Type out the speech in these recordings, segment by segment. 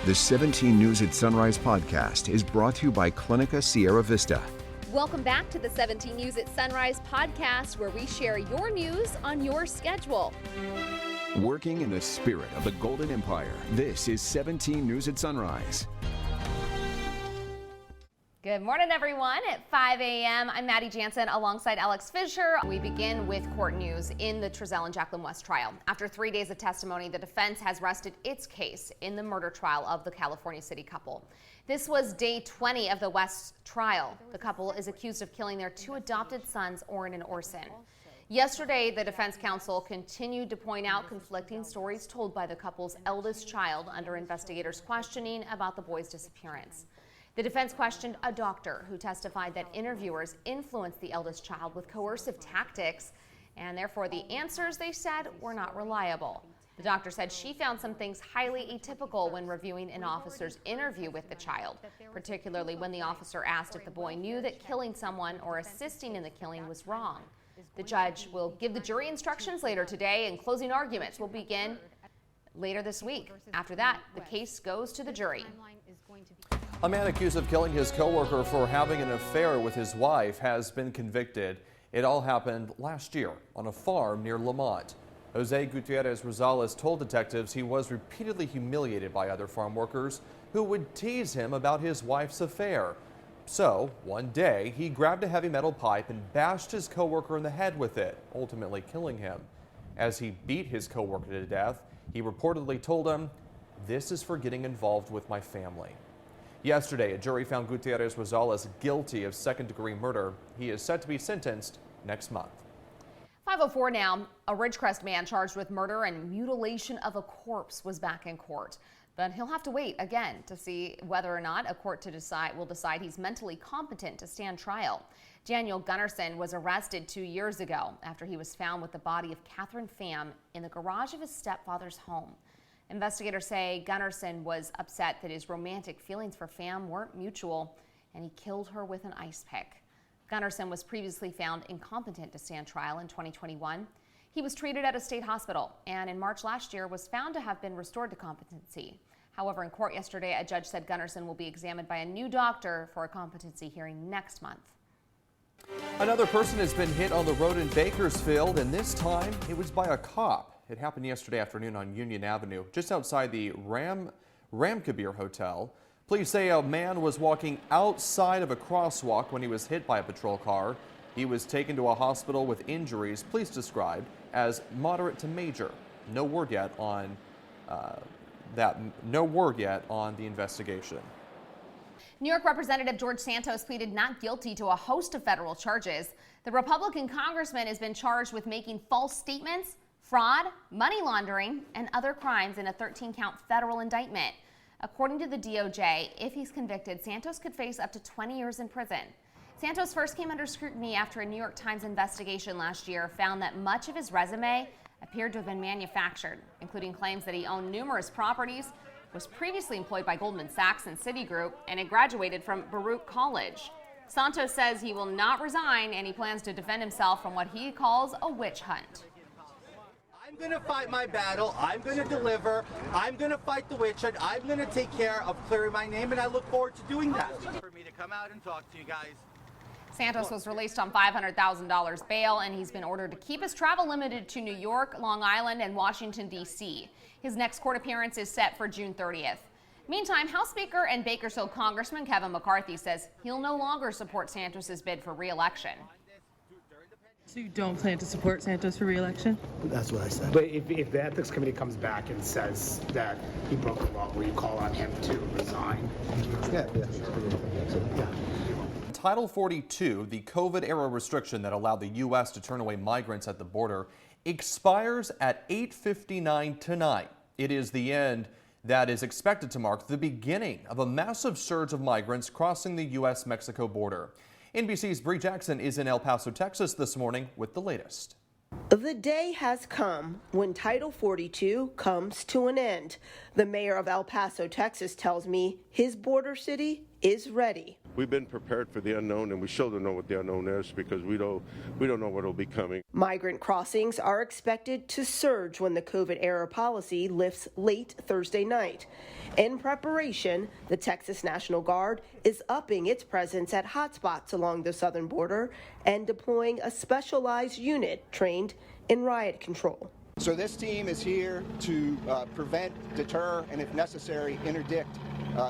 The 17 News at Sunrise podcast is brought to you by Clinica Sierra Vista. Welcome back to the 17 News at Sunrise podcast, where we share your news on your schedule. Working in the spirit of the Golden Empire, this is 17 News at Sunrise. Good morning, everyone. At 5 a.m., I'm Maddie Jansen alongside Alex Fisher. We begin with court news in the Trazell and Jacqueline West trial. After 3 days of testimony, the defense has rested its case in the murder trial of the California City couple. This was day 20 of the West trial. The couple is accused of killing their two adopted sons, Orrin and Orson. Yesterday, the defense counsel continued to point out conflicting stories told by the couple's eldest child under investigators' questioning about the boy's disappearance. The defense questioned a doctor who testified that interviewers influenced the eldest child with coercive tactics, and therefore the answers, they said, were not reliable. The doctor said she found some things highly atypical when reviewing an officer's interview with the child, particularly when the officer asked if the boy knew that killing someone or assisting in the killing was wrong. The judge will give the jury instructions later today, and closing arguments will begin later this week. After that, the case goes to the jury. A man accused of killing his coworker for having an affair with his wife has been convicted. It all happened last year on a farm near Lamont. Jose Gutierrez Rosales told detectives he was repeatedly humiliated by other farm workers who would tease him about his wife's affair. So, one day, he grabbed a heavy metal pipe and bashed his coworker in the head with it, ultimately killing him. As he beat his coworker to death, he reportedly told him, "This is for getting involved with my family." Yesterday, a jury found Gutierrez Rosales guilty of second-degree murder. He is set to be sentenced next month. 5:04 now. A Ridgecrest man charged with murder and mutilation of a corpse was back in court. But he'll have to wait again to see whether or not a court will decide he's mentally competent to stand trial. Daniel Gunnarsson was arrested 2 years ago after he was found with the body of Catherine Pham in the garage of his stepfather's home. Investigators say Gunnarsson was upset that his romantic feelings for Pham weren't mutual, and he killed her with an ice pick. Gunnarsson was previously found incompetent to stand trial in 2021. He was treated at a state hospital and in March last year was found to have been restored to competency. However, in court yesterday, a judge said Gunnarsson will be examined by a new doctor for a competency hearing next month. Another person has been hit on the road in Bakersfield, and this time it was by a cop. It happened yesterday afternoon on Union Avenue, just outside the Ramkabir Hotel. Police say a man was walking outside of a crosswalk when he was hit by a patrol car. He was taken to a hospital with injuries police described as moderate to major. No word yet on the investigation. New York Representative George Santos pleaded not guilty to a host of federal charges. The Republican congressman has been charged with making false statements, fraud, money laundering, and other crimes in a 13-count federal indictment. According to the DOJ, if he's convicted, Santos could face up to 20 years in prison. Santos first came under scrutiny after a New York Times investigation last year found that much of his resume appeared to have been manufactured, including claims that he owned numerous properties, was previously employed by Goldman Sachs and Citigroup, and had graduated from Baruch College. Santos says he will not resign, and he plans to defend himself from what he calls a witch hunt. I'm going to fight my battle. I'm going to deliver. I'm going to fight the witch hunt. I'm going to take care of clearing my name, and I look forward to doing that. For me to come out and talk to you guys. Santos was released on $500,000 bail, and he's been ordered to keep his travel limited to New York, Long Island, and Washington, D.C. His next court appearance is set for June 30th. Meantime, House Speaker and Bakersfield Congressman Kevin McCarthy says he'll no longer support Santos's bid for re-election. So you don't plan to support Santos for re-election? That's what I said. But if the ethics committee comes back and says that he broke the law, will you call on him to resign? Yeah. Title 42, the COVID-era restriction that allowed the U.S. to turn away migrants at the border, expires at 8:59 tonight. It is the end that is expected to mark the beginning of a massive surge of migrants crossing the U.S.-Mexico border. NBC's Bree Jackson is in El Paso, Texas this morning with the latest. The day has come when Title 42 comes to an end. The mayor of El Paso, Texas tells me his border city is ready. we've been prepared for the unknown, and we still don't know what the unknown is because we don't know what will be coming. Migrant crossings are expected to surge when the COVID-era policy lifts late Thursday night. In preparation, the Texas National Guard is upping its presence at hotspots along the southern border and deploying a specialized unit trained in riot control. So this team is here to prevent, deter, and if necessary, interdict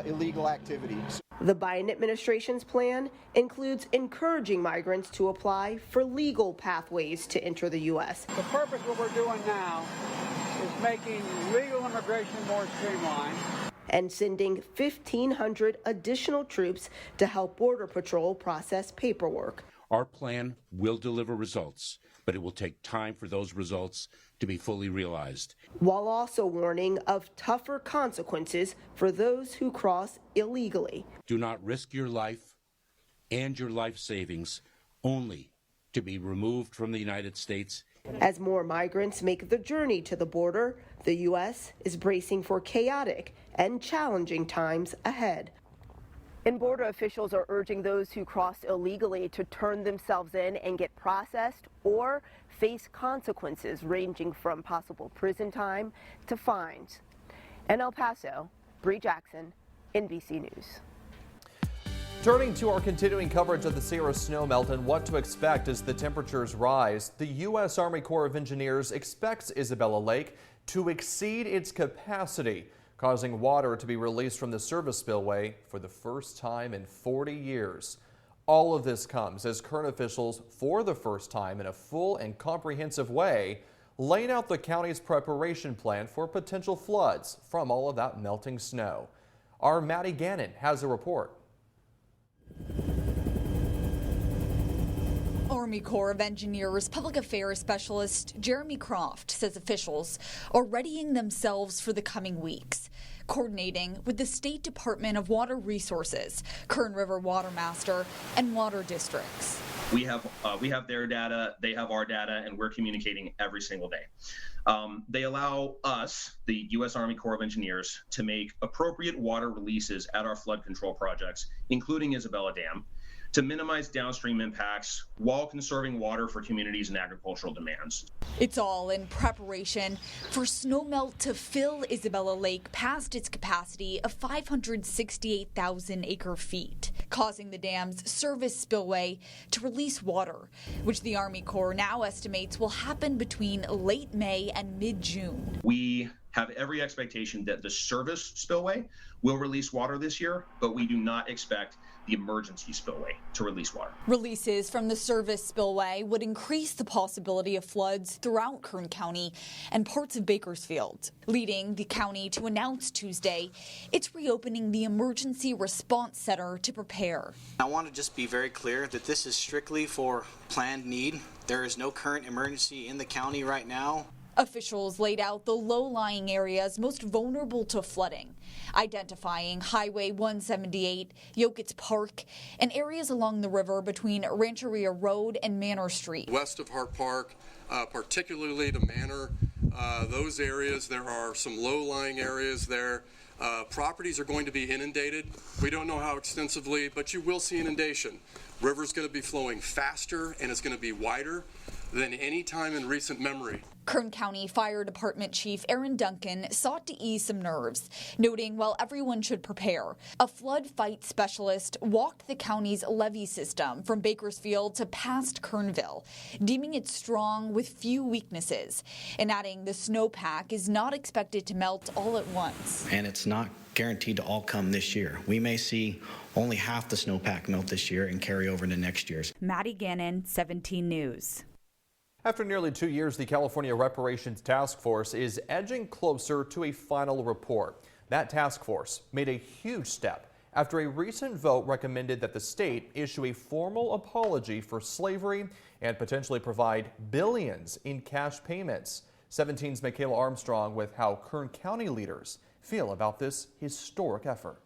illegal activities. The Biden administration's plan includes encouraging migrants to apply for legal pathways to enter the U.S. The purpose of what we're doing now is making legal immigration more streamlined. And sending 1,500 additional troops to help Border Patrol process paperwork. Our plan will deliver results, but it will take time for those results to be fully realized. While also warning of tougher consequences for those who cross illegally. Do not risk your life and your life savings only to be removed from the United States. As more migrants make the journey to the border, the U.S. is bracing for chaotic and challenging times ahead. And border officials are urging those who cross illegally to turn themselves in and get processed or face consequences ranging from possible prison time to fines. In El Paso, Bree Jackson, NBC News. Turning to our continuing coverage of the Sierra snowmelt and what to expect as the temperatures rise, the U.S. Army Corps of Engineers expects Isabella Lake to exceed its capacity, causing water to be released from the service spillway for the first time in 40 years. All of this comes as current officials, for the first time in a full and comprehensive way, laying out the county's preparation plan for potential floods from all of that melting snow. Our Maddie Gannon has a report. Army Corps of Engineers Public Affairs Specialist Jeremy Croft says officials are readying themselves for the coming weeks, coordinating with the State Department of Water Resources, Kern River Water Master, and water districts. We have their data, they have our data, and we're communicating every single day. They allow us, the U.S. Army Corps of Engineers, to make appropriate water releases at our flood control projects, including Isabella Dam, to minimize downstream impacts while conserving water for communities and agricultural demands. It's all in preparation for snowmelt to fill Isabella Lake past its capacity of 568,000 acre feet, causing the dam's service spillway to release water, which the Army Corps now estimates will happen between late May and mid-June. We have every expectation that the service spillway will release water this year, but we do not expect the emergency spillway to release water. Releases from the service spillway would increase the possibility of floods throughout Kern County and parts of Bakersfield, leading the county to announce Tuesday it's reopening the Emergency Response Center to prepare. I want to just be very clear that this is strictly for planned need. There is no current emergency in the county right now. Officials laid out the low-lying areas most vulnerable to flooding, identifying Highway 178, Yokitz Park, and areas along the river between Rancheria Road and Manor Street. West of Hart Park, particularly to Manor, those areas, there are some low-lying areas there. Properties are going to be inundated. We don't know how extensively, but you will see inundation. River's going to be flowing faster and it's going to be wider than any time in recent memory. Kern County Fire Department Chief Aaron Duncan sought to ease some nerves, noting while everyone should prepare, a flood fight specialist walked the county's levee system from Bakersfield to past Kernville, deeming it strong with few weaknesses, and adding the snowpack is not expected to melt all at once. And it's not guaranteed to all come this year. We may see only half the snowpack melt this year and carry over into next year's. Maddie Gannon, 17 News. After nearly 2 years, the California Reparations Task Force is edging closer to a final report. That task force made a huge step after a recent vote recommended that the state issue a formal apology for slavery and potentially provide billions in cash payments. 17's Michaela Armstrong with how Kern County leaders feel about this historic effort.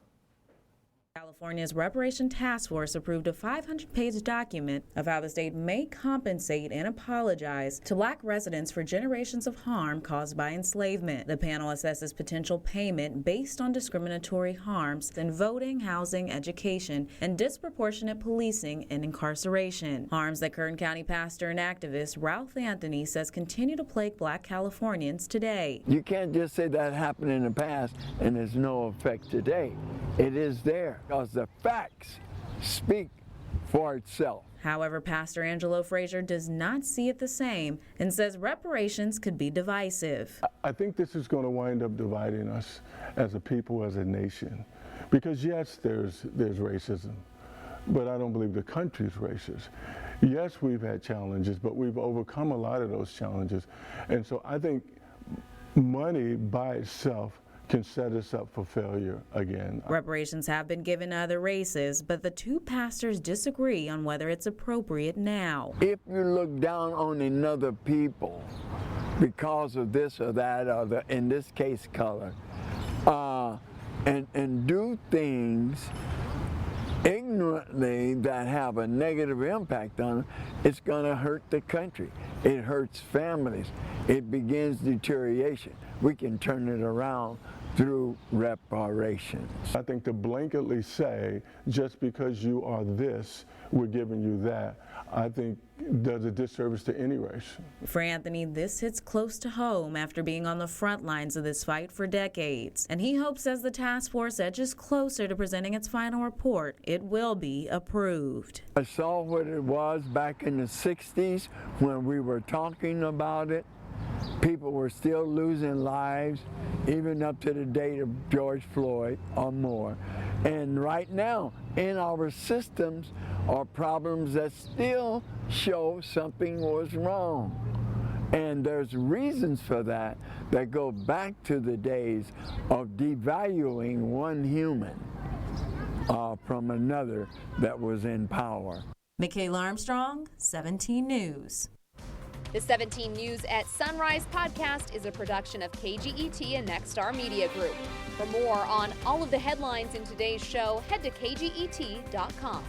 California's Reparation Task Force approved a 500-page document of how the state may compensate and apologize to Black residents for generations of harm caused by enslavement. The panel assesses potential payment based on discriminatory harms in voting, housing, education, and disproportionate policing and incarceration. Harms that Kern County pastor and activist Ralph Anthony says continue to plague Black Californians today. You can't just say that happened in the past and there's no effect today. It is there because the facts speak for itself. However, Pastor Angelo Frazier does not see it the same and says reparations could be divisive. I think this is going to wind up dividing us as a people, as a nation. Because yes, there's racism, but I don't believe the country's racist. Yes, we've had challenges, but we've overcome a lot of those challenges. And so I think money by itself can set us up for failure again. Reparations have been given to other races, but the two pastors disagree on whether it's appropriate now. If you look down on another people because of this or that, or in this case, color, and do things ignorantly that have a negative impact on it, it's going to hurt the country. It hurts families. It begins deterioration. We can turn it around through reparations. I think to blanketly say, just because you are this, we're giving you that, I think does a disservice to any race. For Anthony, this hits close to home after being on the front lines of this fight for decades. And he hopes as the task force edges closer to presenting its final report, it will be approved. I saw what it was back in the 60s when we were talking about it. People were still losing lives, even up to the date of George Floyd or more. And right now, in our systems are problems that still show something was wrong. And there's reasons for that that go back to the days of devaluing one human from another that was in power. Michaela Armstrong, 17 News. The 17 News at Sunrise podcast is a production of KGET and Nexstar Media Group. For more on all of the headlines in today's show, head to kget.com.